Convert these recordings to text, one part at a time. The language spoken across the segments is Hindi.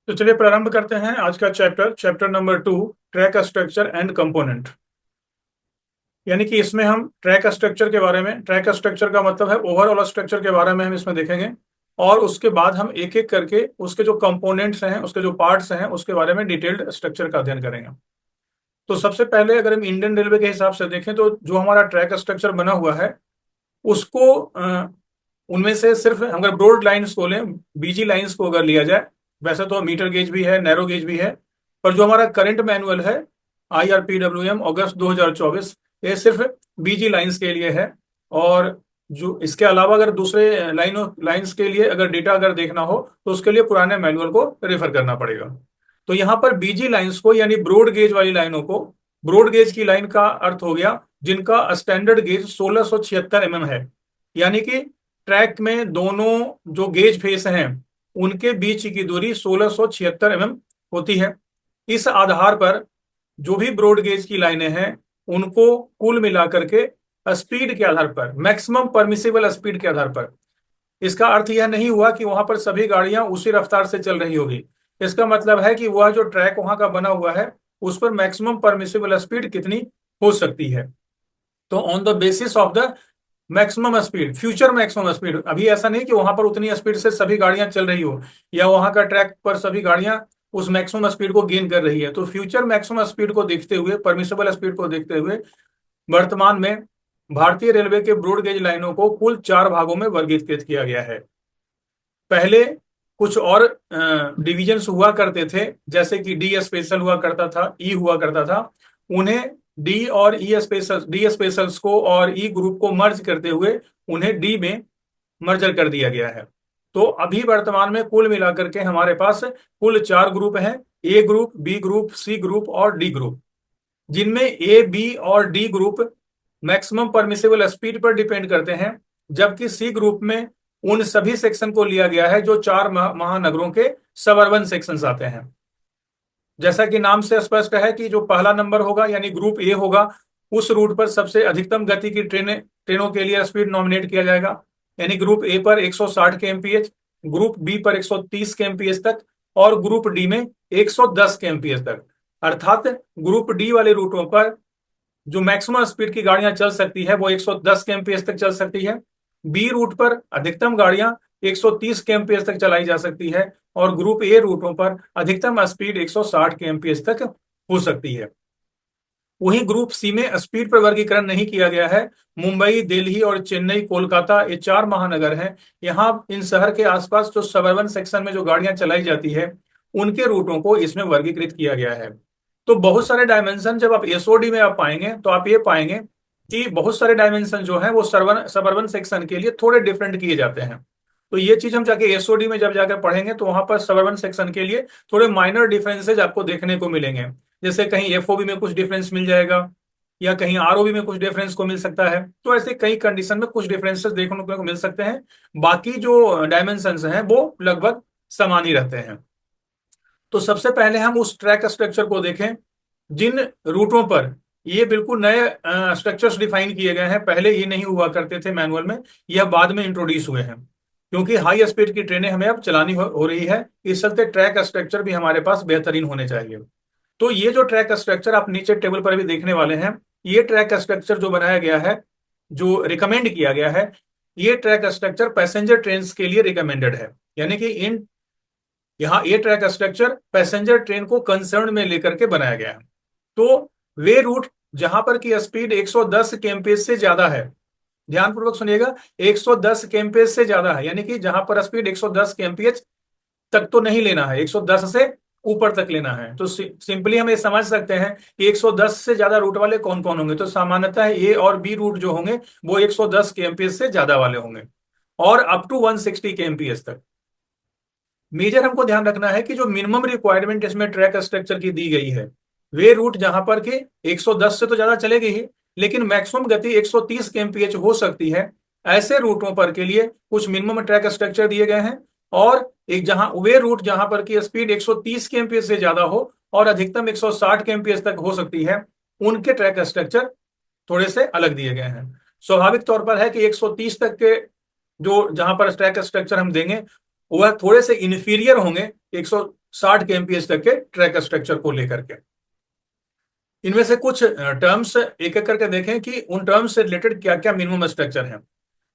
तो चलिए प्रारंभ करते हैं आज का chapter chapter number 2, track structure and component. यानी कि इसमें हम ट्रैक स्ट्रक्चर के बारे में, ट्रैक स्ट्रक्चर का मतलब है ओवरऑल स्ट्रक्चर के बारे में हम इसमें देखेंगे। और उसके बाद हम एक एक करके उसके जो कंपोनेंट्स हैं, उसके जो पार्ट्स हैं, उसके बारे में डिटेल्ड स्ट्रक्चर का अध्ययन करेंगे। तो सबसे पहले अगर हम इंडियन रेलवे के हिसाब से देखें तो जो हमारा ट्रैक स्ट्रक्चर बना हुआ है उसको उनमें से सिर्फ अगर ब्रॉड लाइंस को लें, बीजी लाइंस को अगर लिया जाए, वैसे तो मीटर गेज भी है, नैरो गेज भी है, पर जो हमारा करंट मैनुअल है IRPWM अगस्त 2024, ये सिर्फ बीजी लाइंस के लिए है। और जो इसके अलावा अगर दूसरे लाइंस के लिए अगर डेटा अगर देखना हो तो उसके लिए पुराने मैनुअल को रेफर करना पड़ेगा। तो यहाँ पर बीजी लाइंस को यानी ब्रॉड गेज वाली लाइनों को, ब्रॉड गेज की लाइन का अर्थ हो गया जिनका स्टैंडर्ड गेज 1676 है। यानी कि ट्रैक में दोनों जो गेज फेस हैं उनके बीच की दूरी 1676 होती है। इस आधार पर जो भी ब्रॉड गेज की लाइनें हैं उनको कुल मिलाकर के स्पीड के आधार पर, मैक्सिमम परमिसिबल स्पीड के आधार पर, इसका अर्थ यह नहीं हुआ कि वहां पर सभी गाड़ियां उसी रफ्तार से चल रही होगी। इसका मतलब है कि वह जो ट्रैक वहां का बना हुआ है उस पर मैक्सिमम परमिसिबल स्पीड कितनी हो सकती है। तो on the basis of the maximum speed, future maximum speed, अभी ऐसा नहीं कि वहां पर उतनी स्पीड से सभी गाड़ियां चल रही हो या वहां का ट्रैक पर सभी गाड़ियां उस मैक्सिमम स्पीड को गेन कर रही है। तो फ्यूचर मैक्सिमम स्पीड को देखते हुए, परमिसिबल स्पीड को देखते हुए वर्तमान में भारतीय रेलवे के ब्रॉड गेज लाइनों को कुल 4 भागों में वर्गीकृत किया गया है। पहले कुछ और डिविजन्स हुआ करते थे, जैसे कि डी स्पेशल हुआ करता था, ई हुआ करता था। उन्हें डी और ई स्पेशल, डी स्पेशल्स को और ई ग्रुप को मर्ज करते हुए उन्हें डी में मर्जर कर दिया गया है। तो अभी वर्तमान में कुल मिलाकर के हमारे पास कुल 4 ग्रुप हैं, A group, B group, C group और डी ग्रुप, जिनमें ए, बी और D group maximum permissible speed पर डिपेंड करते हैं, जबकि सी ग्रुप में उन सभी सेक्शन को लिया गया है जो 4 महानगरों के सबअर्बन सेक्शंस आते हैं। जैसा कि नाम से स्पष्ट है कि जो पहला नंबर होगा यानी ग्रुप ए होगा, उस रूट पर सबसे अधिकतम गति की ट्रेनों के लिए स्पीड नॉमिनेट किया जाएगा। यानी ग्रुप ए पर 160 के एमपीएच, ग्रुप बी पर 130 के एमपीएच तक और ग्रुप डी में 110 के एमपीएच तक। अर्थात ग्रुप डी वाले रूटों पर जो मैक्सिमम स्पीड की गाड़ियां चल सकती है वो 110 के एमपीएच तक चल सकती है। बी रूट पर अधिकतम गाड़ियां 130 के एमपीएच तक चलाई जा सकती है और ग्रुप ए रूटों पर अधिकतम स्पीड 160 के एमपीएच तक हो सकती है। वहीं ग्रुप सी में स्पीड पर वर्गीकरण नहीं किया गया है। मुंबई, दिल्ली और चेन्नई, कोलकाता, ये 4 महानगर हैं। यहाँ इन शहर के आसपास जो सबअर्बन सेक्शन में जो गाड़ियां चलाई जाती है उनके रूटों को इसमें वर्गीकृत किया गया है। तो बहुत सारे डायमेंशन जब आप एसओडी में आप पाएंगे तो आप ये पाएंगे कि बहुत सारे डायमेंशन जो है वो सबअर्बन सेक्शन के लिए थोड़े डिफरेंट किए जाते हैं। तो ये चीज हम जाके एसओडी में जब जाकर पढ़ेंगे तो वहां पर सबअर्बन सेक्शन के लिए थोड़े माइनर डिफरेंसेज आपको देखने को मिलेंगे। जैसे कहीं एफओबी में कुछ डिफरेंस मिल जाएगा या कहीं आरओबी में कुछ डिफरेंस को मिल सकता है। तो ऐसे कई कंडीशन में कुछ डिफरेंसेस देखने को मिल सकते हैं। बाकी जो डायमेंशंस हैं वो लगभग समान ही रहते हैं। तो सबसे पहले हम उस ट्रैक स्ट्रक्चर को देखें जिन रूटों पर ये बिल्कुल नए स्ट्रक्चर्स डिफाइन किए गए हैं। पहले ये नहीं हुआ करते थे मैनुअल में, यह बाद में इंट्रोड्यूस हुए हैं क्योंकि हाई स्पीड की ट्रेनें हमें अब चलानी हो रही है। इस चलते ट्रैक स्ट्रक्चर भी हमारे पास बेहतरीन होने चाहिए। तो ये जो ट्रैक स्ट्रक्चर आप नीचे टेबल पर भी देखने वाले हैं, ये ट्रैक स्ट्रक्चर जो बनाया गया है, जो रिकमेंड किया गया है, ये ट्रैक स्ट्रक्चर पैसेंजर ट्रेन के लिए रिकमेंडेड है। यानी कि इन यहाँ ये ट्रैक स्ट्रक्चर पैसेंजर ट्रेन को कंसर्न में लेकर के बनाया गया है। तो वे रूट जहां पर की स्पीड 110 केएमपीएच से ज्यादा है, ध्यानपूर्वक सुनिएगा, 110 केएमपीएच से ज्यादा है, यानी कि जहां पर स्पीड 110 केएमपीएच तक तो नहीं लेना है, 110 से ऊपर तक लेना है। तो सिंपली हम ये समझ सकते हैं कि 110 से ज्यादा रूट वाले कौन कौन होंगे। तो सामान्यतः ए और बी रूट जो होंगे वो 110 केएमपीएच से ज्यादा वाले होंगे और अप टू 160 केएमपीएच तक। मेजर हमको ध्यान रखना है कि जो मिनिमम रिक्वायरमेंट इसमें ट्रैक स्ट्रक्चर की दी गई है, वे रूट जहां पर के 110 से तो ज्यादा चलेगी ही, लेकिन मैक्सिमम गति 130 केएमपीएच हो सकती है। ऐसे रूटों पर के लिए कुछ मिनिमम ट्रैक स्ट्रक्चर दिए गए हैं और एक जहां वे रूट जहां पर की स्पीड 130 केएमपीएच से ज्यादा हो और अधिकतम 160 केएमपीएच तक हो सकती है, उनके ट्रैक स्ट्रक्चर थोड़े से अलग दिए गए हैं। स्वाभाविक तौर पर है कि 130 तक के जो जहां पर ट्रैक स्ट्रक्चर हम देंगे वह थोड़े से इन्फीरियर होंगे 60 kmph तक के ट्रैक स्ट्रक्चर को लेकर के। इनमें से कुछ टर्म्स एक एक करके देखें कि उन टर्म्स से रिलेटेड क्या क्या मिनिमम स्ट्रक्चर है।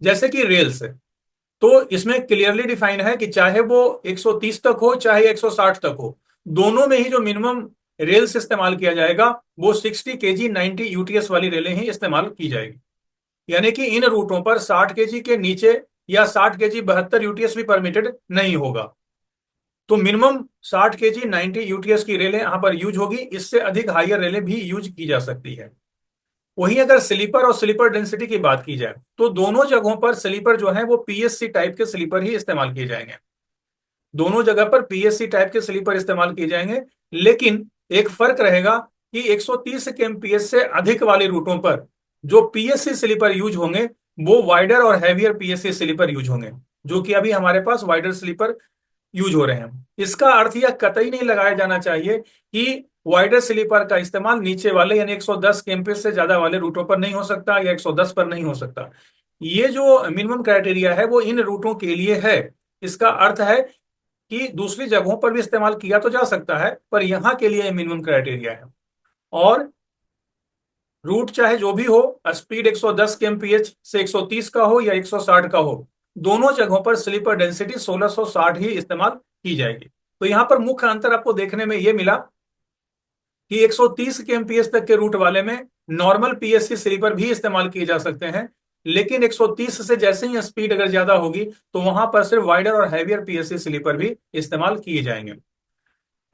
जैसे कि रेल्स, तो इसमें क्लियरली डिफाइन है कि चाहे वो 130 तक हो चाहे 160 तक हो, दोनों में ही जो मिनिमम रेल्स इस्तेमाल किया जाएगा वो 60 केजी 90 यूटीएस वाली रेलें ही इस्तेमाल की जाएगी। यानी कि इन रूटों पर 60 केजी के नीचे या 60 केजी 72 यूटीएस भी परमिटेड नहीं होगा। तो मिनिमम 60 केजी 90 यूटीएस की रेलें यहां पर यूज होगी, इससे अधिक हायर रेलें भी यूज की जा सकती है। वहीं अगर स्लीपर और स्लीपर डेंसिटी की बात की जाए तो दोनों जगहों पर स्लीपर जो है वो पीएससी टाइप के स्लीपर ही इस्तेमाल किए जाएंगे। दोनों जगह पर पीएससी टाइप के स्लीपर इस्तेमाल किए जाएंगे, लेकिन एक फर्क रहेगा कि 130 केएमपीएस से अधिक वाले रूटों पर जो पीएससी स्लीपर यूज होंगे वो वाइडर और हैवियर पीएससी स्लीपर यूज होंगे, जो कि अभी हमारे पास वाइडर स्लीपर यूज हो रहे हैं। इसका अर्थ यह कतई नहीं लगाया जाना चाहिए कि वाइडर स्लीपर का इस्तेमाल नीचे वाले यानी 110 केएमपीएस से ज्यादा वाले रूटों पर नहीं हो सकता या 110 पर नहीं हो सकता। ये जो मिनिमम क्राइटेरिया है वो इन रूटों के लिए है। इसका अर्थ है कि दूसरी जगहों पर भी इस्तेमाल किया तो जा सकता है, पर यहां के लिए मिनिमम क्राइटेरिया है। और रूट चाहे जो भी हो, स्पीड 110 केएमपीएच से 130 का हो या 160 का हो, दोनों जगहों पर स्लीपर डेंसिटी 1660 ही इस्तेमाल की जाएगी। तो यहां पर मुख्य अंतर आपको देखने में यह मिला कि 130 केएमपीएच तक के रूट वाले में नॉर्मल पीएससी स्लीपर भी इस्तेमाल किए जा सकते हैं, लेकिन 130 से जैसे ही स्पीड अगर ज्यादा होगी तो वहां पर सिर्फ वाइडर और हैवियर पीएससी स्लीपर भी इस्तेमाल किए जाएंगे।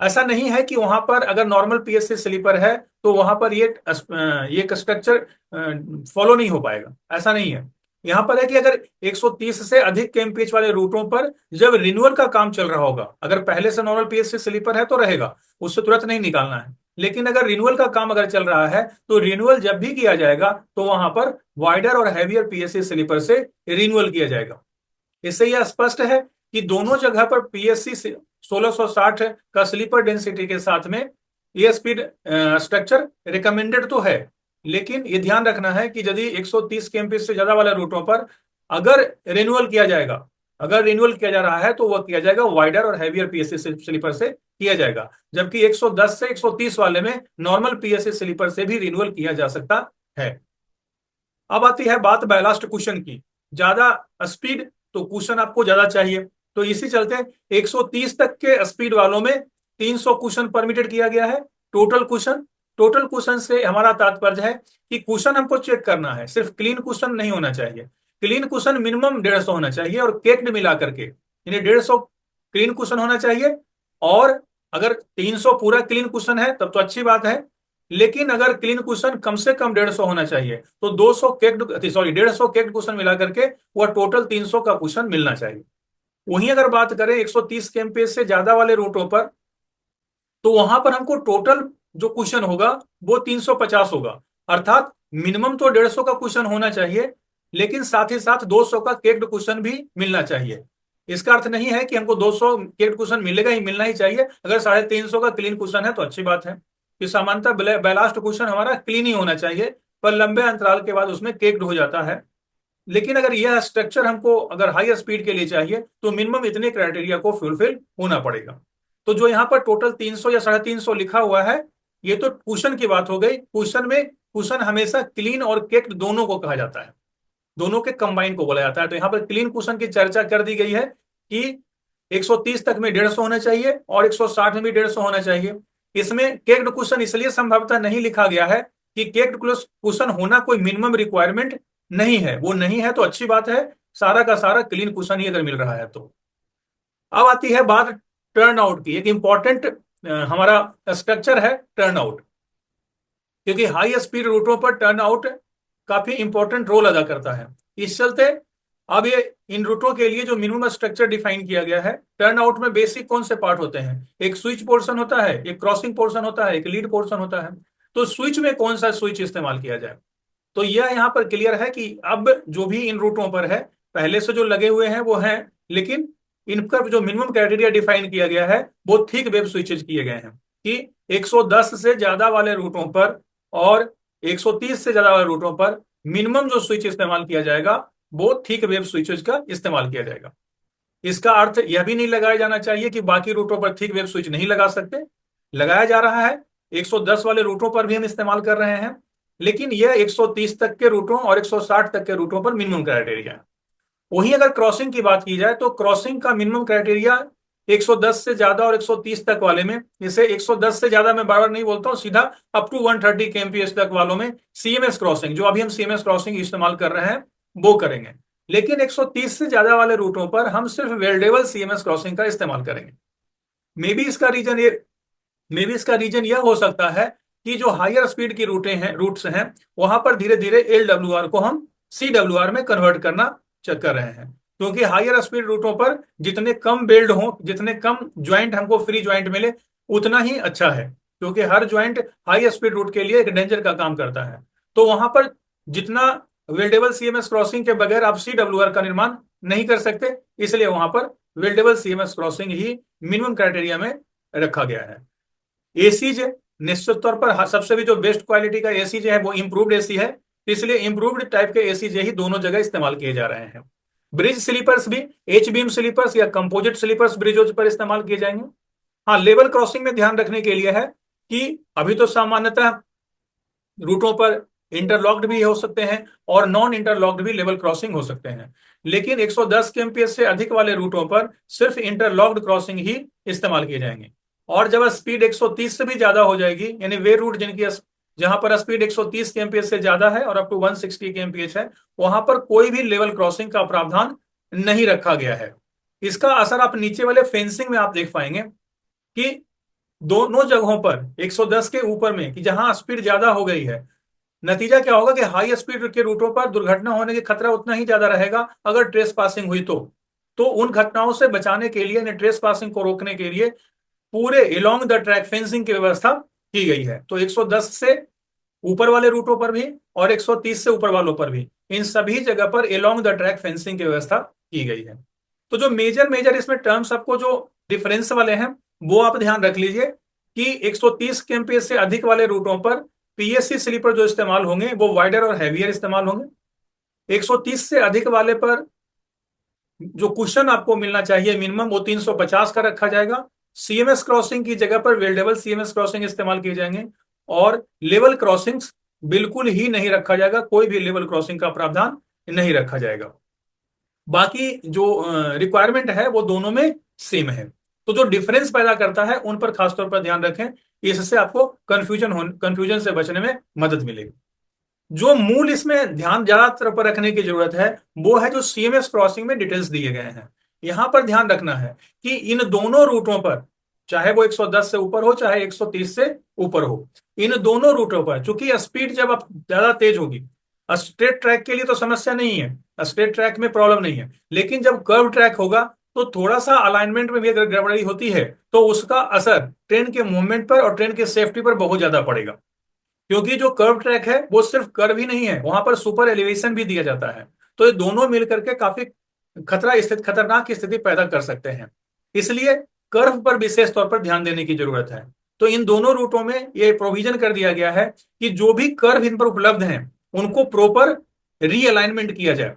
ऐसा नहीं है कि वहां पर अगर नॉर्मल पीएससी स्लीपर है तो वहां पर ये स्ट्रक्चर फॉलो नहीं हो पाएगा, ऐसा नहीं है। यहां पर है कि अगर 130 से अधिक केएमपीएच वाले रूटों पर जब रिन्यूअल का काम चल रहा होगा, अगर पहले से नॉर्मल पीएससी स्लीपर है तो रहेगा, उससे तुरंत नहीं निकालना है। लेकिन अगर रिन्यूअल का काम अगर चल रहा है तो रिन्यूअल जब भी किया जाएगा तो वहां पर वाइडर और हैवियर पीएससी स्लीपर से रिन्यूअल किया जाएगा। इससे यह स्पष्ट है कि दोनों जगह पर पीएससी 1660 का स्लीपर डेंसिटी के साथ में ये स्पीड स्ट्रक्चर रिकमेंडेड तो है, लेकिन ये ध्यान रखना है कि यदि 130 केएमपीएस से ज्यादा वाले रूटों पर अगर रिन्यूअल किया जाएगा, अगर रिन्यूअल किया जा रहा है तो वह किया जाएगा वाइडर और हैवियर पीएससी स्लीपर से किया जाएगा, जबकि 110 से 130 वाले में नॉर्मल पीएससी स्लीपर से भी रिन्यूअल किया जा सकता है। अब आती है बात बैलास्ट कुशन की। ज्यादा स्पीड तो कुशन आपको ज्यादा चाहिए, तो इसी चलते 130 तक के स्पीड वालों में 300 कुशन परमिटेड किया गया है। टोटल कुशन, टोटल कुशन से हमारा तात्पर्य है कि कुशन हमको चेक करना है, सिर्फ क्लीन कुशन नहीं होना चाहिए। क्लीन कुशन मिनिमम 150 होना चाहिए और केक्ड मिला करके यानी 150 क्लीन कुशन होना चाहिए। और अगर 300 पूरा क्लीन कुशन है तब तो अच्छी बात है, लेकिन अगर क्लीन कुशन कम से कम 150 होना चाहिए तो 200 केक्ड सॉरी 150 केक्ड कुशन मिला करके वह टोटल 300 का कुशन मिलना चाहिए। वहीं अगर बात करें 130 केएमपीएस से ज्यादा वाले रूटों पर तो वहां पर हमको टोटल जो कुशन होगा वो 350 होगा। अर्थात मिनिमम तो 150 का कुशन होना चाहिए, लेकिन साथ ही साथ 200 का केक्ड कुशन भी मिलना चाहिए। इसका अर्थ नहीं है कि हमको 200 केक्ड कुशन मिलेगा ही, मिलना ही चाहिए। अगर 350 का क्लीन कुशन है तो अच्छी बात है कि सामान्यतः बैलास्ट कुशन हमारा क्लीन ही होना चाहिए, पर लंबे अंतराल के बाद उसमें केक्ड हो जाता है। लेकिन अगर यह स्ट्रक्चर हमको अगर हाई स्पीड के लिए चाहिए तो मिनिमम इतने क्राइटेरिया को फुलफिल होना पड़ेगा। तो जो यहाँ पर टोटल 300 या 350 लिखा हुआ है, ये तो कुशन की बात हो गई। कुशन में कुशन हमेशा क्लीन और केक्ड दोनों को कहा जाता है, दोनों के कंबाइन को बोला जाता है। तो यहाँ पर क्लीन कुशन की चर्चा कर दी गई है कि 130 तक में 150 होना चाहिए और 160 में भी 150 होना चाहिए। इसमें केक्ड कुशन इसलिए संभवतः नहीं लिखा गया है कि केक्ड कुशन होना कोई मिनिमम रिक्वायरमेंट नहीं है, वो नहीं है तो अच्छी बात है, सारा का सारा क्लीन कुशन ही अगर मिल रहा है तो। अब आती है बात टर्न आउट की। एक इंपॉर्टेंट हमारा स्ट्रक्चर है टर्न आउट, क्योंकि हाई स्पीड रूटों पर टर्न आउट काफी इंपॉर्टेंट रोल अदा करता है। इस चलते अब ये इन रूटों के लिए जो मिनिमम स्ट्रक्चर डिफाइन किया गया है, टर्न आउट में बेसिक कौन से पार्ट होते हैं? एक स्विच पोर्शन होता है, एक क्रॉसिंग पोर्शन होता है, एक लीड पोर्शन होता है। तो स्विच में कौन सा स्विच इस्तेमाल किया जाए? तो यह यहाँ पर क्लियर है कि अब जो भी इन रूटों पर है, पहले से जो लगे हुए हैं वो हैं, लेकिन इनका जो मिनिमम क्राइटेरिया डिफाइन किया गया है वो थिक वेब स्विचेज किए गए हैं कि 110 से ज्यादा वाले रूटों पर और 130 से ज्यादा वाले रूटों पर मिनिमम जो स्विच इस्तेमाल किया जाएगा वो थिक वेब स्विचेज का इस्तेमाल किया जाएगा। इसका अर्थ यह भी नहीं लगाया जाना चाहिए कि बाकी रूटों पर थिक वेब स्विच नहीं लगा सकते। लगाया जा रहा है। 110 वाले रूटों पर भी हम इस्तेमाल कर रहे हैं, लेकिन यह 130 तक के रूटों और 160 तक के रूटों पर मिनिमम क्राइटेरिया है। वहीं अगर क्रॉसिंग की बात की जाए तो क्रॉसिंग का मिनिमम क्राइटेरिया 110 से ज्यादा और 130 तक वाले में, जैसे 110 से ज्यादा मैं बार बार नहीं बोलता हूँ, सीधा अप टू 130 kmph तक वालों में सीएमएस क्रॉसिंग, जो अभी हम सीएमएस क्रॉसिंग इस्तेमाल कर रहे हैं, वो करेंगे। लेकिन 130 से ज्यादा वाले रूटों पर हम सिर्फ वेल्डेबल सीएमएस क्रॉसिंग का इस्तेमाल करेंगे। मे बी इसका रीजन ये मे बी इसका रीजन यह हो सकता है कि जो हायर स्पीड की रूट्स हैं, वहां पर धीरे धीरे एलडब्ल्यूआर को हम सीडब्ल्यूआर में कन्वर्ट करना कर रहे हैं। क्योंकि हायर स्पीड रूटों पर जितने कम बेल्ड हो, जितने कम ज्वाइंट हमको फ्री ज्वाइंट मिले, उतना ही अच्छा है। क्योंकि हर ज्वाइंट हाई स्पीड रूट के लिए एक डेंजर का काम करता है। तो वहां पर जितना वेल्डेबल सीएमएस क्रॉसिंग के बगैर आप सीडब्ल्यूआर का निर्माण नहीं कर सकते, इसलिए वहां पर वेल्डेबल सीएमएस क्रॉसिंग ही मिनिमम क्राइटेरिया में रखा गया है। एसीज निश्चित तौर पर सबसे भी जो बेस्ट क्वालिटी का एसीज है वो इम्प्रूव्ड एसी है, इसलिए इम्प्रूव्ड टाइप के एसीज ही दोनों जगह इस्तेमाल किए जा रहे हैं। ब्रिज स्लीपर्स भी एच बीम स्लीपर्स या कंपोजिट स्लीपर्स ब्रिजों पर इस्तेमाल किए जाएंगे। हाँ, लेवल क्रॉसिंग में ध्यान रखने के लिए है कि अभी तो सामान्यतः रूटों पर इंटरलॉक्ड भी हो सकते हैं और नॉन इंटरलॉक्ड भी लेवल क्रॉसिंग हो सकते हैं, लेकिन 110 kmph से अधिक वाले रूटों पर सिर्फ इंटरलॉक्ड क्रॉसिंग ही इस्तेमाल किए जाएंगे। और जब स्पीड 130 से भी ज्यादा हो जाएगी, यानी वे रूट जहां पर स्पीड 130 kmph से ज्यादा है और अप टू 160 kmph है, वहां पर कोई भी लेवल क्रॉसिंग का प्रावधान नहीं रखा गया है। इसका असर आप नीचे वाले फेंसिंग में आप देख पाएंगे कि दोनों जगहों पर 110 के ऊपर में कि जहां स्पीड ज्यादा हो गई है, नतीजा क्या होगा कि हाई स्पीड के रूटों पर दुर्घटना होने की खतरा उतना ही ज्यादा रहेगा अगर ट्रेस पासिंग हुई तो उन घटनाओं से बचाने के लिए, ट्रेस पासिंग को रोकने के लिए पूरे अलोंग द ट्रैक फेंसिंग की व्यवस्था की गई है। तो 110 से ऊपर वाले रूटों पर भी और 130 से ऊपर वालों पर भी, इन सभी जगह पर अलोंग द ट्रैक फेंसिंग की व्यवस्था की गई है। तो जो मेजर मेजर इसमें टर्म्स आपको जो डिफरेंस वाले हैं, वो आप ध्यान रख लीजिए कि 130 kmph से अधिक वाले रूटों पर पीएससी स्लीपर जो इस्तेमाल होंगे वो वाइडर और हैवियर इस्तेमाल होंगे। 130 से अधिक वाले पर जो कुशन आपको मिलना चाहिए मिनिमम, वो 350 का रखा जाएगा। सीएमएस क्रॉसिंग की जगह पर वेल्डेबल सीएमएस क्रॉसिंग इस्तेमाल किए जाएंगे और लेवल क्रॉसिंग्स बिल्कुल ही नहीं रखा जाएगा, कोई भी लेवल क्रॉसिंग का प्रावधान नहीं रखा जाएगा। बाकी जो रिक्वायरमेंट है वो दोनों में सेम है। तो जो डिफरेंस पैदा करता है उन पर खासतौर पर ध्यान रखें, इससे आपको कंफ्यूजन से बचने में मदद मिलेगी। जो मूल इसमें ध्यान ज्यादातर पर रखने की जरूरत है वो है जो सीएमएस क्रॉसिंग में डिटेल्स दिए गए हैं। यहां पर ध्यान रखना है कि इन दोनों रूटों पर, चाहे वो 110 से ऊपर हो चाहे 130 से ऊपर हो, इन दोनों रूटों पर चूंकि स्पीड जब आप ज्यादा तेज होगी, स्ट्रेट ट्रैक के लिए तो समस्या नहीं है, स्ट्रेट ट्रैक में प्रॉब्लम नहीं है, लेकिन जब कर्व ट्रैक होगा तो थोड़ा सा अलाइनमेंट में भी अगर गड़बड़ी होती है तो उसका असर ट्रेन के मूवमेंट पर और ट्रेन के सेफ्टी पर बहुत ज्यादा पड़ेगा। क्योंकि जो कर्व ट्रैक है वो सिर्फ कर्व ही नहीं है, वहां पर सुपर एलिवेशन भी दिया जाता है। तो ये दोनों मिलकर के काफी खतरनाक स्थिति पैदा कर सकते हैं। इसलिए कर्व पर विशेष तौर पर ध्यान देने की जरूरत है। तो इन दोनों रूटों में ये प्रोविजन कर दिया गया है कि जो भी कर्व इन पर उपलब्ध हैं उनको प्रॉपर रीअलाइनमेंट किया जाए।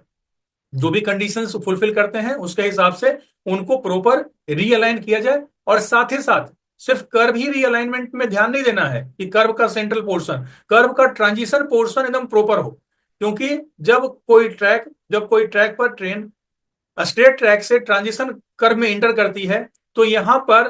जो भी कंडीशंस फुलफिल करते हैं उसके हिसाब से उनको प्रॉपर रीअलाइन किया जाए। और साथ ही साथ सिर्फ कर्व ही रीअलाइनमेंट में ध्यान नहीं देना है कि कर्व का सेंट्रल पोर्शन, कर्व का ट्रांजिशन पोर्शन एकदम प्रॉपर हो। क्योंकि जब कोई ट्रैक पर ट्रेन स्ट्रेट ट्रैक से ट्रांजिशन कर्व में इंटर करती है तो यहां पर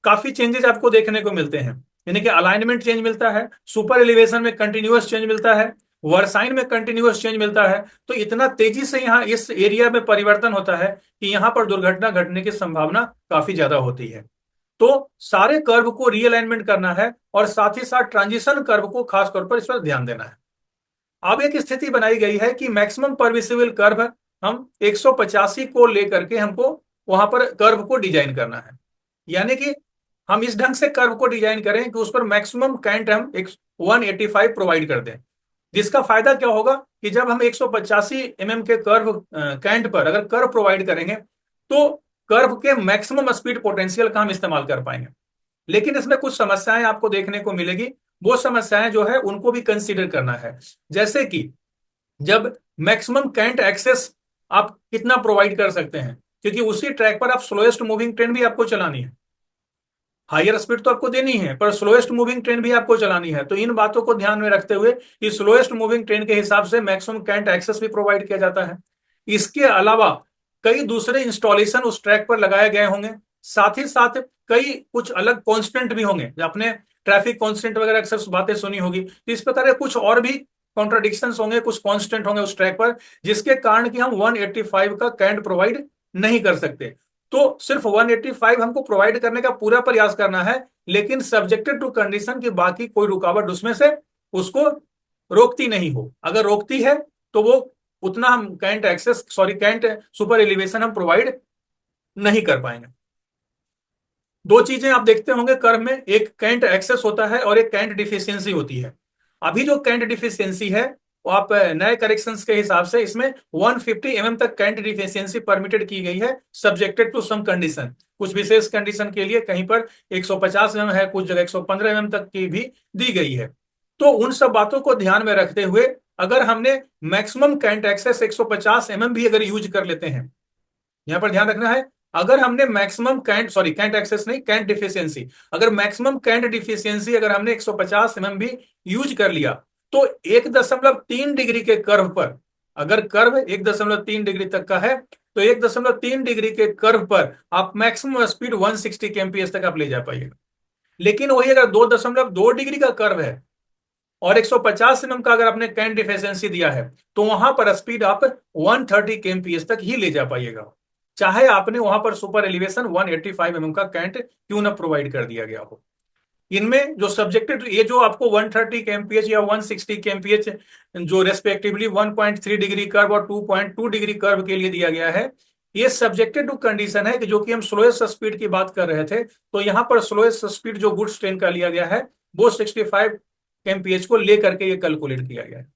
काफी चेंजेस आपको देखने को मिलते हैं। यानी कि अलाइनमेंट चेंज मिलता है, सुपर एलिवेशन में कंटिन्यूअस चेंज मिलता है, वर्साइन में कंटिन्यूअस चेंज मिलता है। तो इतना तेजी से यहाँ इस एरिया में परिवर्तन होता है कि यहाँ पर दुर्घटना घटने की संभावना काफी ज्यादा होती है। तो सारे कर्व को रीअलाइनमेंट करना है और साथ ही साथ ट्रांजिशन कर्व को खास तौर पर इस पर ध्यान देना है। अब एक स्थिति बनाई गई है कि मैक्सिमम परमिसिबल कर्व हम 185 को लेकर के हमको वहां पर कर्व को डिजाइन करना है। यानी कि हम इस ढंग से कर्व को डिजाइन करें कि उस पर मैक्सिमम कैंट हम 185 प्रोवाइड कर दें। जिसका फायदा क्या होगा कि जब हम 185 mm के कर्व कैंट पर अगर कर्व प्रोवाइड करेंगे तो कर्व के मैक्सिमम स्पीड पोटेंशियल का हम इस्तेमाल कर पाएंगे। लेकिन इसमें कुछ समस्याएं आपको देखने को मिलेगी। वो समस्याएं जो है, उनको भी कंसीडर करना है। जैसे कि जब मैक्सिमम कैंट एक्सेस 185 mm के कर्व कैंट पर अगर कर्व प्रोवाइड करेंगे तो कर्व के मैक्सिमम स्पीड पोटेंशियल का हम इस्तेमाल कर पाएंगे। लेकिन इसमें कुछ समस्याएं आपको देखने को मिलेगी। वो समस्याएं जो है, उनको भी कंसीडर करना है। जैसे कि जब मैक्सिमम कैंट एक्सेस आप कितना प्रोवाइड कर सकते हैं, क्योंकि उसी ट्रैक पर आप स्लोएस्ट मूविंग ट्रेन भी आपको चलानी है। हायर स्पीड तो आपको देनी है, पर स्लोएस्ट मूविंग ट्रेन भी आपको चलानी है। तो इन बातों को ध्यान में रखते हुए कि स्लोएस्ट मूविंग ट्रेन के हिसाब से मैक्सिमम करंट एक्सेस भी प्रोवाइड किया जाता है। इसके अलावा कई दूसरे इंस्टॉलेशन उस ट्रैक पर लगाए गए होंगे। साथ ही साथ कई कुछ अलग कॉन्स्टेंट भी होंगे, आपने ट्रैफिक कॉन्स्टेंट वगैरह अक्सर बातें सुनी होगी। तो इस प्रकार के कुछ और भी कॉन्ट्राडिक्शंस होंगे, कुछ कॉन्स्टेंट होंगे उस ट्रैक पर, जिसके कारण कि हम 185 का करंट प्रोवाइड नहीं कर सकते। तो सिर्फ 185 हमको प्रोवाइड करने का पूरा प्रयास करना है, लेकिन सब्जेक्टेड टू कंडीशन की बाकी कोई रुकावट उसमें से उसको रोकती नहीं हो। अगर रोकती है तो वो उतना हम current excess current super elevation हम प्रोवाइड नहीं कर पाएंगे। दो चीजें आप देखते होंगे कर्व में, एक करंट एक्सेस होता है और एक करंट डिफिशियंसी होती है। अभी जो करंट डिफिशियंसी है वो आप नए करेक्शंस के हिसाब से इसमें 150 mm तक करंट डिफिशियंसी परमिटेड की गई है, सब्जेक्टेड टू सम कंडीशन। कुछ विशेष कंडीशन के लिए कहीं पर 150 mm है, कुछ जगह 115 mm तक की भी दी गई है। तो उन सब बातों को ध्यान में रखते हुए अगर हमने मैक्सिमम करंट एक्सेस 150 mm भी अगर यूज कर लेते हैं, यहां पर ध्यान रखना है, अगर हमने मैक्सिमम करंट एक्सेस नहीं, करंट डिफिशियंसी, अगर मैक्सिमम करंट डिफिशियंसी अगर हमने 150 mm भी यूज कर लिया, तो 1.3 डिग्री के कर्व पर, अगर कर्व 1.3 डिग्री तक का है, तो 1.3 डिग्री के कर्व पर आप मैक्सिमम स्पीड 160 kmph तक आप ले जा पाइएगा। लेकिन वही अगर 2.2 डिग्री का कर्व है और 150 mm का अगर आपने करंट डिफिशियंसी दिया है, तो वहां पर स्पीड आप 130 kmph तक ही ले जा पाइएगा, चाहे आपने वहां पर सुपर एलिवेशन 185 mm का करंट क्यों ना प्रोवाइड कर दिया गया हो। इनमें जो सब्जेक्टेड, ये जो आपको 130 kmph या 160 kmph जो रेस्पेक्टिवली 1.3 डिग्री कर्व और 2.2 डिग्री कर्व के लिए दिया गया है, ये सब्जेक्टेड टू कंडीशन है कि जो कि हम स्लोएस्ट स्पीड की बात कर रहे थे, तो यहां पर स्लोएस्ट स्पीड जो गुड्स ट्रेन का लिया गया है वो 65 kmph को लेकर के ये कैलकुलेट किया गया है।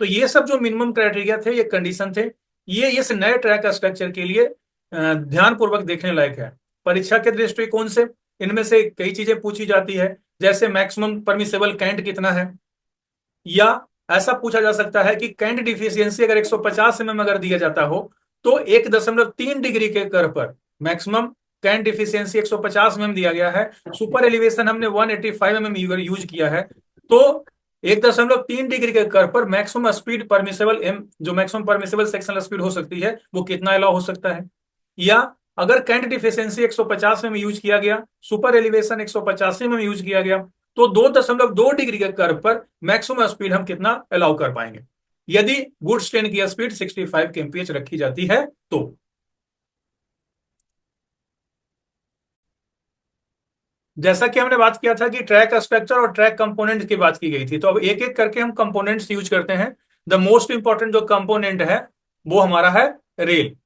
तो ये सब जो मिनिमम क्राइटेरिया थे, ये कंडीशन थे, ये इस नए ट्रैक स्ट्रक्चर के लिए ध्यान पूर्वक देखने लायक है। परीक्षा के दृष्टिकोण से इनमें से कई चीजें पूछी जाती है, जैसे मैक्सिमम परमिसेबल करंट कितना है, या ऐसा पूछा जा सकता है कि करंट डिफिशियंसी अगर 150 mm अगर दिया जाता हो, तो 1.3 डिग्री के कर्व पर मैक्सिमम करंट डिफिशियंसी 150 mm दिया गया है, सुपर एलिवेशन हमने 185 mm यूज किया है, तो 1.3 डिग्री के कर्व पर मैक्सिमम स्पीड परमिसेबल जो मैक्सिमम परमिसेबल सेक्शनल स्पीड हो सकती है वो कितना अलाउ हो सकता है। या अगर करंट डिफिशियंसी 150 में यूज किया गया, सुपर एलिवेशन 185 में यूज किया गया, तो 2.2 डिग्री के कर्व पर मैक्सिमम स्पीड हम कितना अलाउ कर पाएंगे, यदि गुड्स ट्रेन की स्पीड 65 kmph रखी जाती है तो। जैसा कि हमने बात किया था कि ट्रैक स्ट्रक्चर और ट्रैक कंपोनेंट की बात की गई थी, तो अब एक एक करके हम कंपोनेंट्स यूज करते हैं। द मोस्ट इंपॉर्टेंट जो कंपोनेंट है वो हमारा है रेल,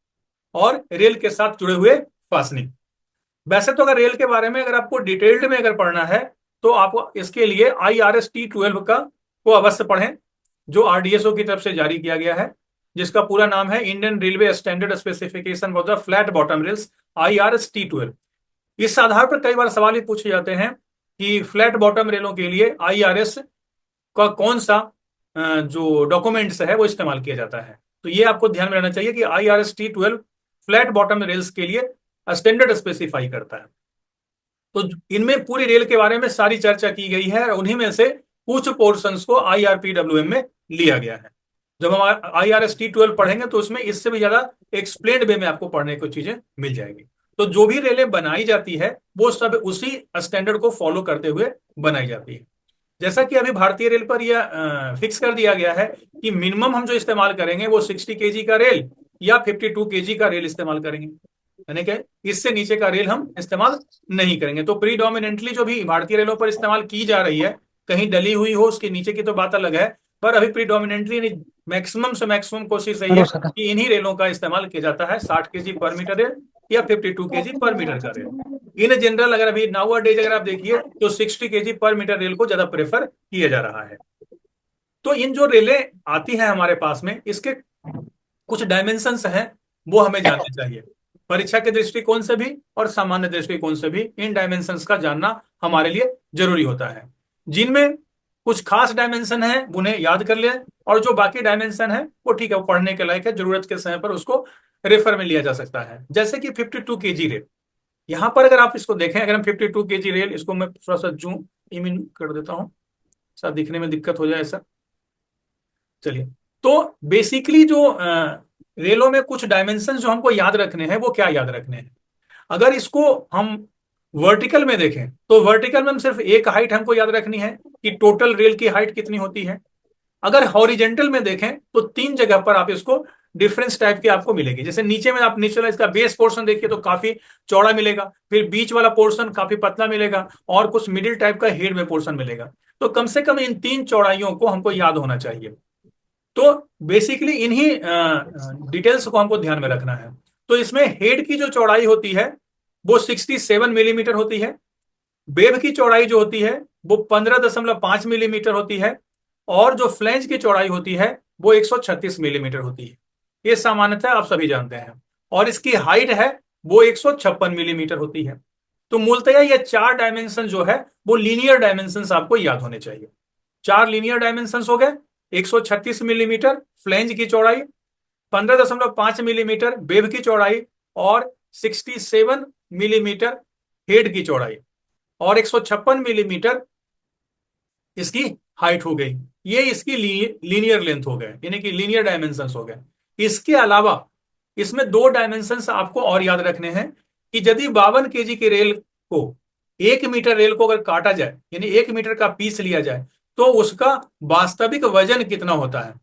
और रेल के साथ जुड़े हुए फास्टनिंग। वैसे तो अगर रेल के बारे में अगर आपको डिटेल्ड में अगर पढ़ना है, तो आप इसके लिए IRS-T12 का को अवश्य पढ़ें, जो RDSO की तरफ से जारी किया गया है, जिसका पूरा नाम है Indian railway standard specification for the flat bottom rails, IRS-T12। इस आधार पर कई बार सवाल ही पूछे जाते हैं कि फ्लैट बॉटम रेलों के लिए IRS का कौन सा जो डॉक्यूमेंट्स है वो इस्तेमाल किया जाता है। तो ये आपको ध्यान में रहना चाहिए कि IRS-T12 फ्लैट बॉटम रेल्स के लिए स्टैंडर्ड स्पेसिफाई करता है। तो इनमें पूरी रेल के बारे में सारी चर्चा की गई है, और उन्हीं में से कुछ पोर्शंस को IRPWM में लिया गया है। जब हम IRS-T12 पढ़ेंगे तो उसमें इससे भी ज्यादा एक्सप्लेन्ड वे में आपको पढ़ने को चीजें मिल जाएगी। तो जो भी रेलें बनाई जाती है वो सब उसी स्टैंडर्ड को फॉलो करते हुए बनाई जाती है। जैसा कि अभी भारतीय रेल पर यह फिक्स कर दिया गया है कि मिनिमम हम जो इस्तेमाल करेंगे वो 60 kg का रेल या 52 kg का रेल इस्तेमाल करेंगे, यानी कि इससे नीचे का रेल हम इस्तेमाल नहीं करेंगे। तो प्रीडोमिनेंटली जो भी भारतीय रेलों पर इस्तेमाल की जा रही है, कहीं डली हुई हो उसके नीचे की तो बात अलग है, पर अभी प्रीडोमिनेंटली मैक्सिमम से मैक्सिमम कोशिश रही है कि इन्हीं रेलों का इस्तेमाल किया जाता है, 60 kg पर मीटर रेल या 52 kg पर मीटर का रेल। इन जनरल अगर अभी नाउ डेज अगर आप देखिए तो 60 kg पर मीटर रेल को ज्यादा प्रेफर किया जा रहा है। तो इन जो रेलें आती हैं हमारे पास में, इसके कुछ डायमेंशंस हैं वो हमें जानने चाहिए। परीक्षा के दृष्टिकोण से भी और सामान्य दृष्टिकोण से भी इन डायमेंशंस का जानना हमारे लिए जरूरी होता है, जिनमें कुछ खास डायमेंशन है उन्हें याद कर लिया, और जो बाकी डायमेंशन है वो ठीक है, वो पढ़ने के लायक है, जरूरत के समय पर उसको रेफर में लिया जा सकता है। जैसे कि 52 kg रेल, यहाँ पर अगर आप इसको देखें, अगर हम 52 kg रेल, इसको मैं थोड़ा सा जूम इन कर देता हूँ, शायद दिखने में दिक्कत हो जाए ऐसा। चलिए, तो बेसिकली जो रेलों में कुछ डायमेंशन जो हमको याद रखने हैं, वो क्या याद रखने हैं। अगर इसको हम वर्टिकल में देखें, तो वर्टिकल में हम सिर्फ एक हाइट हमको याद रखनी है कि टोटल रेल की हाइट कितनी होती है। अगर हॉरिजेंटल में देखें तो तीन जगह पर आप इसको डिफरेंस टाइप की आपको मिलेगी। जैसे नीचे में आप नीचे वाला इसका बेस पोर्शन देखिए तो काफी चौड़ा मिलेगा, फिर बीच वाला पोर्शन काफी पतला मिलेगा, और कुछ मिडिल टाइप का हेड में पोर्शन मिलेगा। तो कम से कम इन तीन चौड़ाइयों को हमको याद होना चाहिए। तो बेसिकली इन्हीं डिटेल्स को हमको ध्यान में रखना है। तो इसमें हेड की जो चौड़ाई होती है वो 67 मिलीमीटर होती है। वेब की चौड़ाई जो होती है वो 15.5 मिलीमीटर होती है। और जो फ्लैंज की चौड़ाई होती है वो 136 मिलीमीटर होती है। ये सामान्यतः आप सभी जानते हैं। और इसकी हाइट है वो 156 मिलीमीटर होती है। तो मूलतः ये चार डायमेंशन जो है वो लीनियर डायमेंशन आपको याद होने चाहिए। चार लीनियर डायमेंशन हो गए, 136 मिलीमीटर फ्लैंज की चौड़ाई, 15.5 मिलीमीटर वेब की चौड़ाई, और 67 मिलीमीटर हेड की चौड़ाई, और 156 मिलीमीटर इसकी हाइट हो गई। ये इसकी लीनियर लेंथ हो गए, यानी कि लीनियर डायमेंशंस हो गए। इसके अलावा इसमें दो डायमेंशंस आपको और याद रखने हैं कि यदि 52 kg की रेल को 1 मीटर रेल को अगर काटा जाए, यानी 1 मीटर का पीस लिया जाए, तो उसका वास्तविक वजन कितना होता है।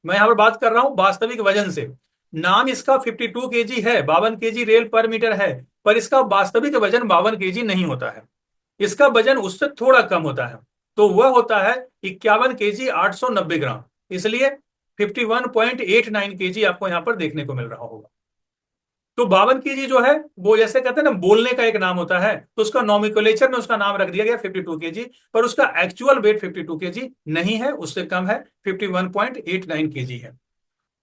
मैं यहां पर बात कर रहा हूं वास्तविक वजन से। नाम इसका 52 kg है, 52 kg रेल पर मीटर है, पर इसका वास्तविक वजन 52 kg नहीं होता है। इसका वजन उससे थोड़ा कम होता है। तो वह होता है 51 kg 890 ग्राम। इसलिए 51.89 kg आपको यहां पर देखने को मिल रहा होगा। तो 52 kg जो है वो जैसे कहते हैं ना, बोलने का एक नाम होता है, तो उसका नॉमिक्लेचर में उसका नाम रख दिया गया 52 kg, पर उसका एक्चुअल वेट 52 kg नहीं है, उससे कम है, 51.89 kg है।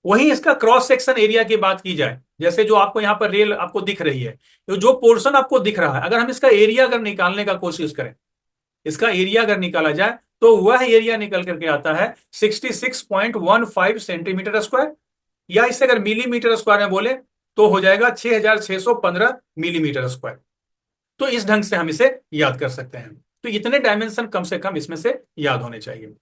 वहीं इसका क्रॉस सेक्शन एरिया की बात की जाए, जैसे जो आपको यहाँ पर रेल आपको दिख रही है, तो जो पोर्शन आपको दिख रहा है, अगर हम इसका एरिया अगर निकालने का कोशिश करें, इसका एरिया अगर निकाला जाए, तो वह एरिया निकल करके आता है 66.15 सेंटीमीटर स्क्वायर, या इसे अगर मिलीमीटर स्क्वायर में बोले तो हो जाएगा 6615 मिलीमीटर स्क्वायर। तो इस ढंग से हम इसे याद कर सकते हैं। तो इतने डायमेंशन कम से कम इसमें से याद होने चाहिए।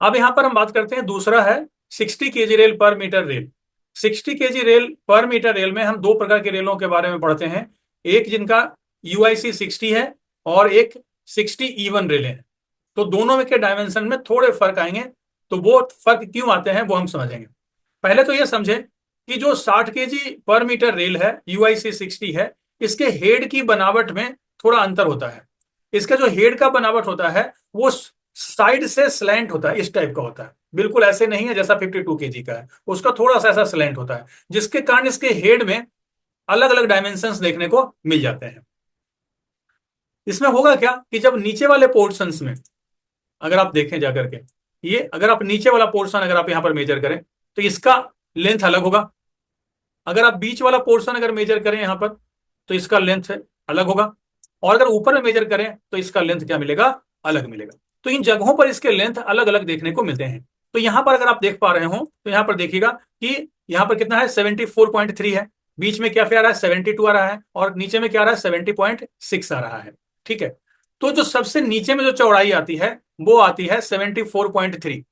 अब यहां पर हम बात करते हैं, दूसरा है 60 kg रेल पर मीटर रेल। 60 kg रेल पर मीटर रेल में हम दो प्रकार के रेलों के बारे में पढ़ते हैं। एक जिनका यूआईसी 60 है, और एक 60E1 रेलें हैं। तो दोनों में के डायमेंशन में थोड़े फर्क आएंगे। तो वो फर्क क्यों आते हैं वो हम समझेंगे। पहले तो ये समझें कि जो 60 kg पर मीटर रेल है, यूआईसी 60 है, इसके हेड की बनावट में थोड़ा अंतर होता है। इसका जो हेड का बनावट होता है वो साइड से स्लैंट होता है, इस टाइप का होता है, बिल्कुल ऐसे नहीं है जैसा 52 kg का है। उसका थोड़ा सा ऐसा स्लैंट होता है, जिसके कारण इसके हेड में अलग अलग डायमेंशंस देखने को मिल जाते हैं। इसमें होगा क्या कि जब नीचे वाले पोर्शंस में अगर आप देखें जाकर के, ये अगर आप नीचे वाला पोर्शन अगर आप यहां पर मेजर करें तो इसका लेंथ अलग होगा। अगर आप बीच वाला पोर्शन अगर मेजर करें यहां पर तो इसका लेंथ अलग होगा। और अगर ऊपर में मेजर करें तो इसका लेंथ क्या मिलेगा, अलग मिलेगा। तो इन जगहों पर इसके लेंथ अलग अलग देखने को मिलते हैं। तो यहां पर अगर आप देख पा रहे हो तो यहां पर देखिएगा कि यहां पर कितना है, 74.3 है। बीच में क्या आ रहा है, 72 आ रहा है, और नीचे में क्या आ रहा है, 70.6 आ रहा है। ठीक है। तो जो सबसे नीचे में जो चौड़ाई आती है वो आती है 74.3।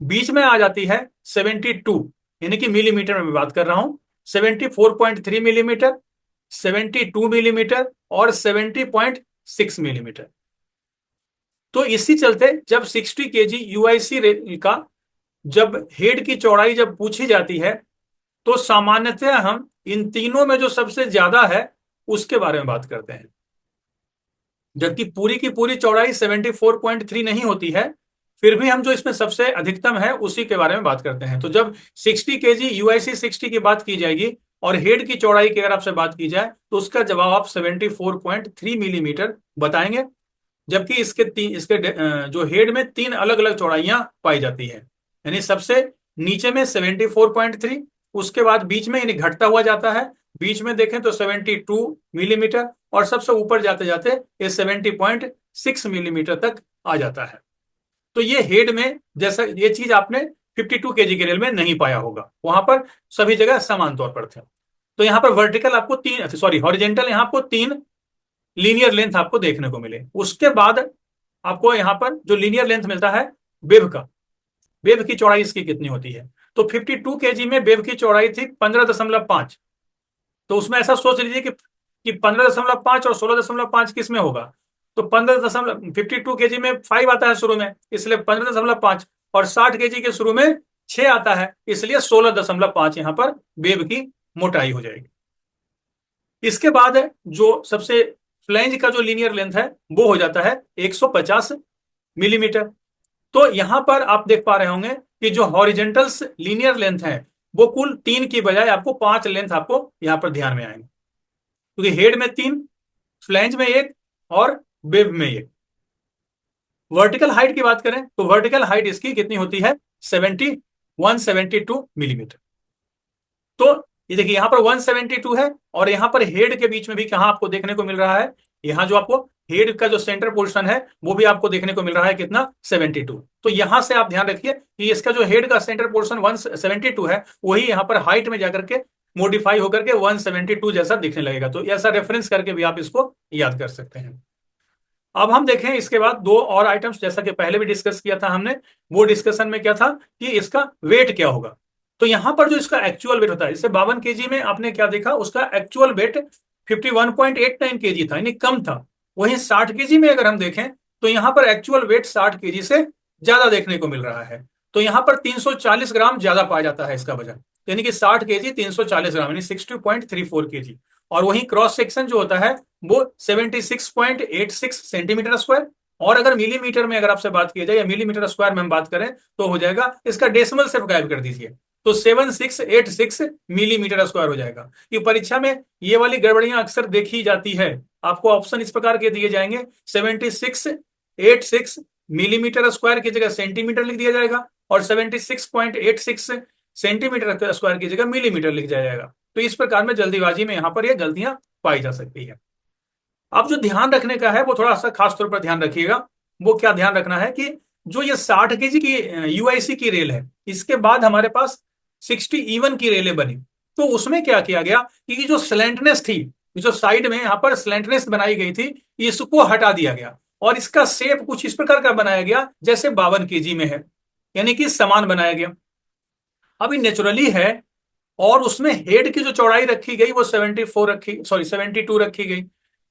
बीच में आ जाती है 72, यानी कि मिलीमीटर में बात कर रहा हूं। 74.3 मिलीमीटर, 72 मिलीमीटर, और 70.6 मिलीमीटर। तो इसी चलते जब 60 kg यूआईसी रेल का जब हेड की चौड़ाई जब पूछी जाती है, तो सामान्यतः हम इन तीनों में जो सबसे ज्यादा है उसके बारे में बात करते हैं। जबकि पूरी की पूरी चौड़ाई 74.3 नहीं होती है, फिर भी हम जो इसमें सबसे अधिकतम है उसी के बारे में बात करते हैं। तो जब 60 kg यूआईसी 60 की बात की जाएगी और हेड की चौड़ाई की अगर आपसे बात की जाए, तो उसका जवाब आप 74.3 मिलीमीटर बताएंगे। जबकि जो हेड में तीन अलग अलग चौड़ाइयां पाई जाती है, यानी सबसे नीचे में 74.3, उसके बाद बीच में यानी घटता हुआ जाता है, बीच में देखें तो 72 मिलीमीटर, और सबसे ऊपर जाते जाते ये 70.6 मिलीमीटर तक आ जाता है। तो ये हेड में, जैसा ये चीज आपने 52 केजी के रेल में नहीं पाया होगा, वहां पर सभी जगह समान तौर पर थे। तो यहाँ पर वर्टिकल आपको तीन, सॉरी हॉरिजेंटल, यहाँ आपको तीन लीनियर लेंथ आपको देखने को मिले। उसके बाद आपको यहाँ पर जो लीनियर लेंथ मिलता है वेव का, वेव की चौड़ाई इसकी कितनी होती है। तो 52 केजी में वेव की चौड़ाई थी 15.5। तो उसमें ऐसा सोच लीजिए कि 15.5 और 16.5 किस में होगा। तो 52 केजी में 5 आता है शुरू में, इसलिए 15.5, और 60 केजी के शुरू में 6 आता है, इसलिए 16.5 यहाँ पर वेव की मोटाई हो जाएगी। इसके बाद जो सबसे फ्लैंज का जो लीनियर लेंथ है वो हो जाता है 150 मिलीमीटर। तो यहां पर आप देख पा रहे होंगे कि जो हॉरिजेंटल्स लीनियर लेंथ है वो कुल 3 की बजाय आपको 5 लेंथ आपको यहां पर ध्यान में आएंगे, क्योंकि हेड में 3, फ्लैंज में 1 और वेब में 1। वर्टिकल हाइट की बात करें तो वर्टिकल हाइट इसकी कितनी होती है, 172 मिलीमीटर। तो ये देखिए यहाँ पर 172 है, और यहाँ पर हेड के बीच में भी कहाँ आपको देखने को मिल रहा है, यहाँ जो आपको हेड का जो सेंटर पोर्शन है वो भी आपको देखने को मिल रहा है कितना, 72। तो यहां से आप ध्यान रखिए कि इसका जो हेड का सेंटर पोर्शन 172 है वही यहाँ पर हाइट में जाकर के मोडिफाई होकर के 172 जैसा दिखने लगेगा। तो ऐसा रेफरेंस करके भी आप इसको याद कर सकते हैं। अब हम देखें इसके बाद दो और आइटम्स, जैसा कि पहले भी डिस्कस किया था हमने। वो डिस्कशन में क्या था कि इसका वेट क्या होगा। तो यहां पर जो इसका एक्चुअल वेट होता है, जैसे 52 केजी में आपने क्या देखा, उसका एक्चुअल वेट 51.89 केजी था, यानी कम था। वहीं 60 केजी में अगर हम देखें तो यहां पर एक्चुअल वेट 60 केजी से ज्यादा देखने को मिल रहा है। तो यहां पर 340 ग्राम ज्यादा पाया जाता है इसका वजन, यानी कि 60 केजी 340 ग्राम, यानी 60.34 केजी। और वहीं क्रॉस सेक्शन जो होता है वो 76.86 सेंटीमीटर स्क्वायर। और अगर मिलीमीटर में अगर आपसे बात की जाए या मिलीमीटर स्क्वायर में हम बात करें तो हो जाएगा, इसका डेसिमल सिर्फ गायब कर दीजिए, तो 7686 मिलीमीटर स्क्वायर हो जाएगा। ये परीक्षा में ये वाली गड़बड़ियां अक्सर देखी जाती है। आपको ऑप्शन इस प्रकार के दिए जाएंगे, 7686 मिलीमीटर स्क्वायर की जगह सेंटीमीटर लिख दिया जाएगा, और 76.86 सेंटीमीटर स्क्वायर की जगह मिलीमीटर लिख दिया जाएगा। तो इस प्रकार में जल्दीबाजी में यहाँ पर ये गलतियां पाई जा सकती है। अब जो ध्यान रखने का है वो थोड़ा सा खास तौर पर ध्यान रखिएगा। वो क्या ध्यान रखना है कि जो ये 60 केजी की यूआईसी की रेल है, इसके बाद हमारे पास 60E1 की रेलें बनी। तो उसमें क्या किया गया कि जो स्लैंटनेस थी, जो साइड में यहाँ पर स्लैंटनेस बनाई गई थी, इसको हटा दिया गया और इसका शेप कुछ इस प्रकार का बनाया गया जैसे 52 केजी में है, यानी कि समान बनाया गया। अभी नेचुरली है, और उसमें हेड की जो चौड़ाई रखी गई वो 72 रखी गई।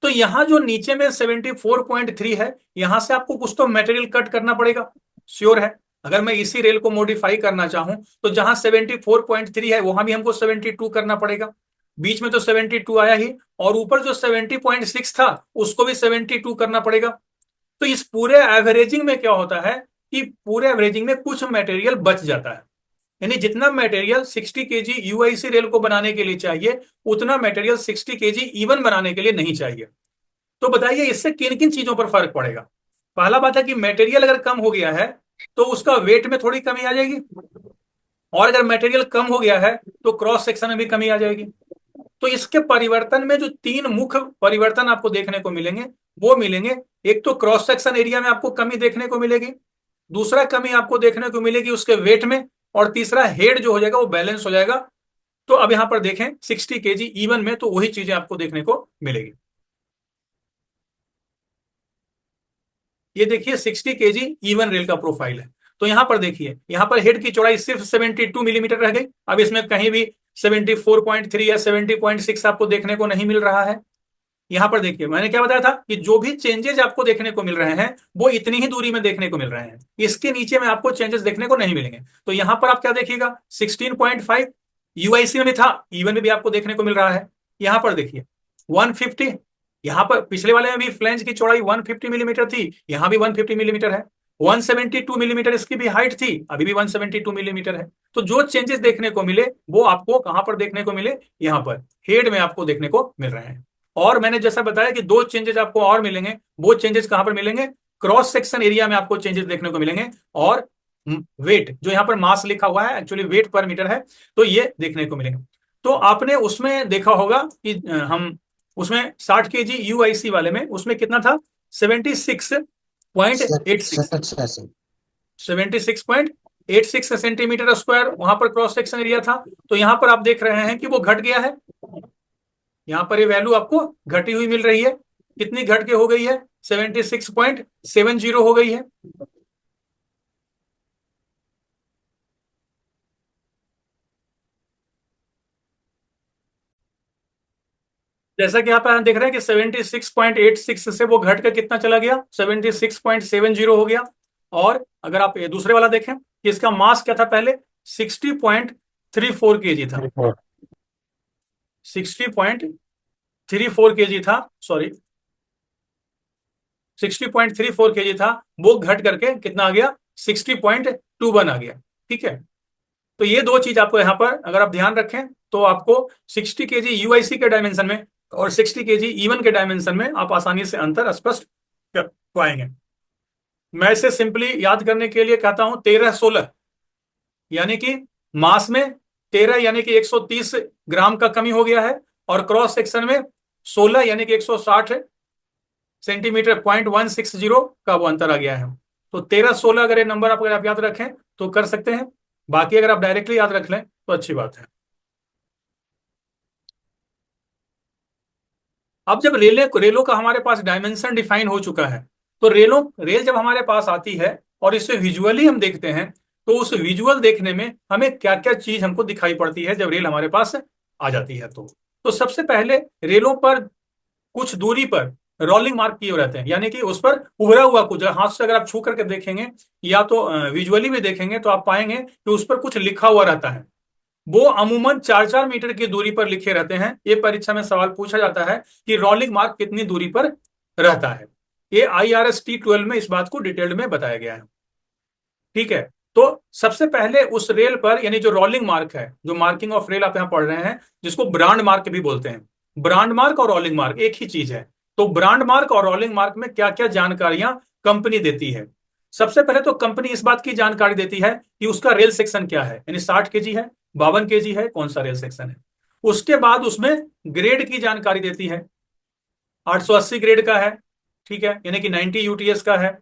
तो यहां जो नीचे में 74.3 है, यहां से आपको कुछ तो मटेरियल कट करना पड़ेगा, श्योर है। अगर मैं इसी रेल को मॉडिफाई करना चाहूं तो जहां 74.3 है वहां भी हमको 72 करना पड़ेगा। बीच में तो 72 आया ही, और ऊपर जो 70.6 था उसको भी 72 करना पड़ेगा। तो इस पूरे एवरेजिंग में क्या होता है कि पूरे एवरेजिंग में कुछ मटेरियल बच जाता है, यानी जितना मटेरियल 60 केजी यूआईसी रेल को बनाने के लिए चाहिए उतना मटेरियल 60 केजी इवन बनाने के लिए नहीं चाहिए। तो बताइए इससे किन किन चीजों पर फर्क पड़ेगा। पहला बात है कि मटेरियल अगर कम हो गया है तो उसका वेट में थोड़ी कमी आ जाएगी, और अगर मटेरियल कम हो गया है तो क्रॉस सेक्शन में भी कमी आ जाएगी। तो इसके परिवर्तन में जो तीन मुख्य परिवर्तन आपको देखने को मिलेंगे वो मिलेंगे। एक तो क्रॉस सेक्शन एरिया में आपको कमी देखने को मिलेगी, दूसरा कमी आपको देखने को मिलेगी उसके वेट में, और तीसरा हेड जो हो जाएगा वो बैलेंस हो जाएगा। तो अब यहां पर देखें 60 केजी इवन में तो वही चीजें आपको देखने को मिलेगी। ये देखिए 60 केजी इवन रेल का प्रोफाइल है। तो यहां पर देखिए, यहां पर हेड की चौड़ाई सिर्फ 72 मिलीमीटर रह गई। अब इसमें कहीं भी 74.3 या 70.6 आपको देखने को नहीं मिल रहा है। यहां पर देखिए मैंने क्या बताया था कि जो भी चेंजेस आपको देखने को मिल रहे हैं वो इतनी ही दूरी में देखने को मिल रहे हैं, इसके नीचे में आपको चेंजेस देखने को नहीं मिलेंगे। तो यहां पर आप क्या देखिएगा, 16.5 यूआईसी में भी था, इवन में भी आपको देखने को मिल रहा है। यहां पर देखिए 150, यहां पर पिछले वाले में भी फ्लैंज की चौड़ाई 150 मिलीमीटर थी, यहां भी 150 मिलीमीटर है। 172 मिलीमीटर इसकी भी हाइट थी, अभी भी 172 मिलीमीटर है। तो जो चेंजेस देखने को मिले वो आपको कहां पर देखने को मिले, यहां पर हेड में आपको देखने को मिल रहे हैं। और मैंने जैसा बताया कि दो चेंजेस आपको और मिलेंगे, वो चेंजेस कहां पर मिलेंगे, क्रॉस सेक्शन एरिया में आपको चेंजेस देखने को मिलेंगे, और वेट जो यहां पर मास लिखा हुआ है एक्चुअली वेट पर मीटर है, तो ये देखने को मिलेंगे। तो आपने उसमें देखा होगा कि हम उसमें 60 kg यूआईसी वाले में उसमें कितना था? 76.86, 76.86 सेंटीमीटर स्क्वायर वहां पर क्रॉस सेक्शन एरिया था। तो यहां पर आप देख रहे हैं कि वो घट गया है, यहां पर ये वैल्यू आपको घटी हुई मिल रही है। कितनी घट के हो गई है? 76.70 हो गई है। जैसा कि आप यहाँ देख रहे हैं कि 76.86 से वो घट कर कितना चला गया? 76.70 हो गया। और अगर आप ये दूसरे वाला देखें कि इसका मास क्या था पहले? 60.34 kg था। 60.34 kg था, सॉरी, 60.34 kg था, वो घट करके कितना आ गया? 60.21 आ गया। ठीक है, तो ये दो चीज आपको यहाँ पर अगर आप ध्यान रखें तो आपको 60 kg यूआईसी के डायमेंशन में और 60 kg ईवन के डायमेंशन में आप आसानी से अंतर स्पष्ट कर पाएंगे। मैं इसे सिंपली याद करने के लिए कहता हूं 13-16, यानी कि मास में 13 यानी कि 130 ग्राम का कमी हो गया है, और क्रॉस सेक्शन में 16 यानी कि 160 सेंटीमीटर, 0.160 का वो अंतर आ गया है। तो 13-16 अगर ये नंबर आप अगर आप याद रखें तो कर सकते हैं, बाकी अगर आप डायरेक्टली याद रख लें तो अच्छी बात है। अब जब रेलों का हमारे पास डायमेंशन डिफाइन हो चुका है, तो रेल जब हमारे पास आती है और इसे विजुअली हम देखते हैं, तो उस विजुअल देखने में हमें क्या क्या चीज हमको दिखाई पड़ती है जब रेल हमारे पास आ जाती है। तो सबसे पहले रेलों पर कुछ दूरी पर रोलिंग मार्क किए रहते हैं, यानी कि उस पर उभरा हुआ कुछ हाथ से अगर आप छू करके देखेंगे या तो विजुअली भी देखेंगे तो आप पाएंगे कि उस पर कुछ लिखा हुआ रहता है। वो अमूमन 4-4 मीटर की दूरी पर लिखे रहते हैं। ये परीक्षा में सवाल पूछा जाता है कि रोलिंग मार्क कितनी दूरी पर रहता है। ये IRS-T12 में इस बात को डिटेल्ड में बताया गया है। ठीक है, तो सबसे पहले उस रेल पर, यानी जो रोलिंग मार्क है, जो मार्किंग ऑफ रेल आप यहाँ पढ़ रहे हैं, जिसको ब्रांड मार्क भी बोलते हैं। ब्रांड मार्क और रोलिंग मार्क एक ही चीज है। तो ब्रांड मार्क और रोलिंग मार्क में क्या क्या जानकारियां कंपनी देती है? सबसे पहले तो कंपनी इस बात की जानकारी देती है कि उसका रेल सेक्शन क्या है, यानी 60 kg है, 52 kg है, कौन सा रेल सेक्शन है। उसके बाद उसमें ग्रेड की जानकारी देती है, 880 ग्रेड का है, ठीक है, यानी कि 90 यूटीएस का है,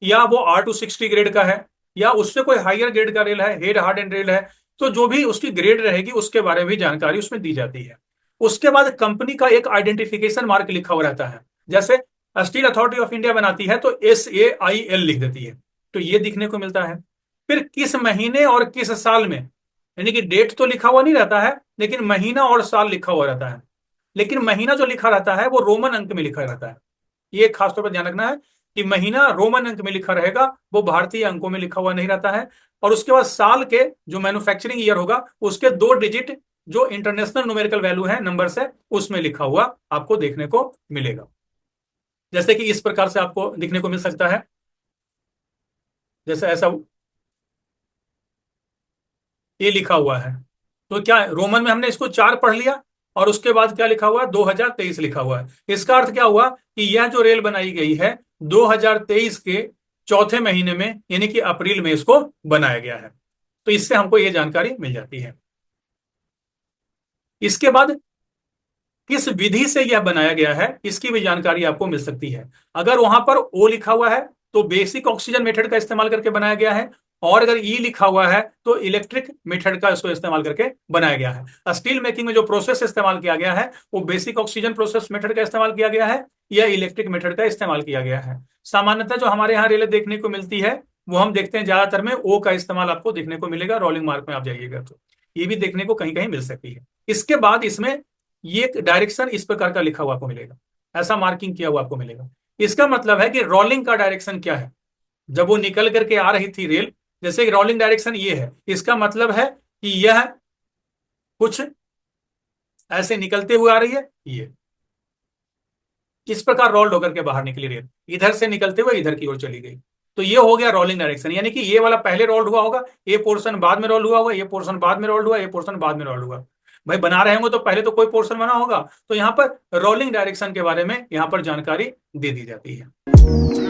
या वो R260 ग्रेड का है, या उससे कोई हायर ग्रेड का रेल है, हेड हार्ड एंड रेल है। तो जो भी उसकी ग्रेड रहेगी उसके बारे में भी जानकारी उसमें दी जाती है। उसके बाद कंपनी का एक आइडेंटिफिकेशन मार्क लिखा हुआ रहता है। जैसे स्टील अथॉरिटी ऑफ इंडिया बनाती है तो SAIL लिख देती है, तो ये दिखने को मिलता है। फिर किस महीने और किस साल में, यानी कि डेट तो लिखा हुआ नहीं रहता है, लेकिन महीना और साल लिखा हुआ रहता है। लेकिन महीना जो लिखा रहता है वो रोमन अंक में लिखा रहता है। ये खासतौर पर ध्यान रखना है कि महीना रोमन अंक में लिखा रहेगा, वो भारतीय अंकों में लिखा हुआ नहीं रहता है। और उसके बाद साल के जो मैन्युफैक्चरिंग ईयर होगा उसके 2 डिजिट जो इंटरनेशनल न्यूमेरिकल वैल्यू है, नंबर्स है, उसमें लिखा हुआ आपको देखने को मिलेगा। जैसे कि इस प्रकार से आपको दिखने को मिल सकता है, जैसे ऐसा ये लिखा हुआ है। तो क्या रोमन में हमने इसको 4 पढ़ लिया, और उसके बाद क्या लिखा हुआ है? 2023 लिखा हुआ है। इसका अर्थ क्या हुआ कि यह जो रेल बनाई गई है 2023 के चौथे महीने में, यानी कि अप्रैल में इसको बनाया गया है। तो इससे हमको ये जानकारी मिल जाती है। इसके बाद किस विधि से यह बनाया गया है इसकी भी जानकारी आपको मिल सकती है। अगर वहां पर ओ लिखा हुआ है तो बेसिक ऑक्सीजन मेथड का इस्तेमाल करके बनाया गया है, और अगर ई लिखा हुआ है तो इलेक्ट्रिक मेथड का इसको इस्तेमाल करके बनाया गया है। स्टील मेकिंग में जो प्रोसेस इस्तेमाल किया गया है वो बेसिक ऑक्सीजन प्रोसेस मेथड का इस्तेमाल किया गया है या इलेक्ट्रिक मेथड का इस्तेमाल किया गया है। सामान्यतः जो हमारे यहाँ रेलें देखने को मिलती है वो हम देखते हैं ज्यादातर में ओ का इस्तेमाल आपको देखने को मिलेगा। रोलिंग मार्क में आप जाइएगा तो ये भी देखने को कहीं कहीं मिल सकती है। इसके बाद इसमें ये डायरेक्शन इस प्रकार का लिखा हुआ आपको मिलेगा, ऐसा मार्किंग किया हुआ आपको मिलेगा। इसका मतलब है कि रोलिंग का डायरेक्शन क्या है। जब वो निकल करके आ रही थी रेल, जैसे रोलिंग डायरेक्शन ये है, इसका मतलब है कि यह कुछ ऐसे निकलते हुए आ रही है, ये इस प्रकार रोल्ड होकर के बाहर निकली रेल, इधर से निकलते हुए इधर की ओर चली गई। तो ये हो गया रोलिंग डायरेक्शन, यानी कि ये वाला पहले रोल्ड हुआ होगा, ये पोर्शन बाद में रोल्ड हुआ होगा, ये पोर्शन बाद में रोल्ड हुआ, ये पोर्शन बाद में रोल्ड हुआ। भाई बना रहे होंगे तो पहले तो कोई पोर्शन बना होगा, तो यहाँ पर रोलिंग डायरेक्शन के बारे में यहाँ पर जानकारी दे दी जाती है।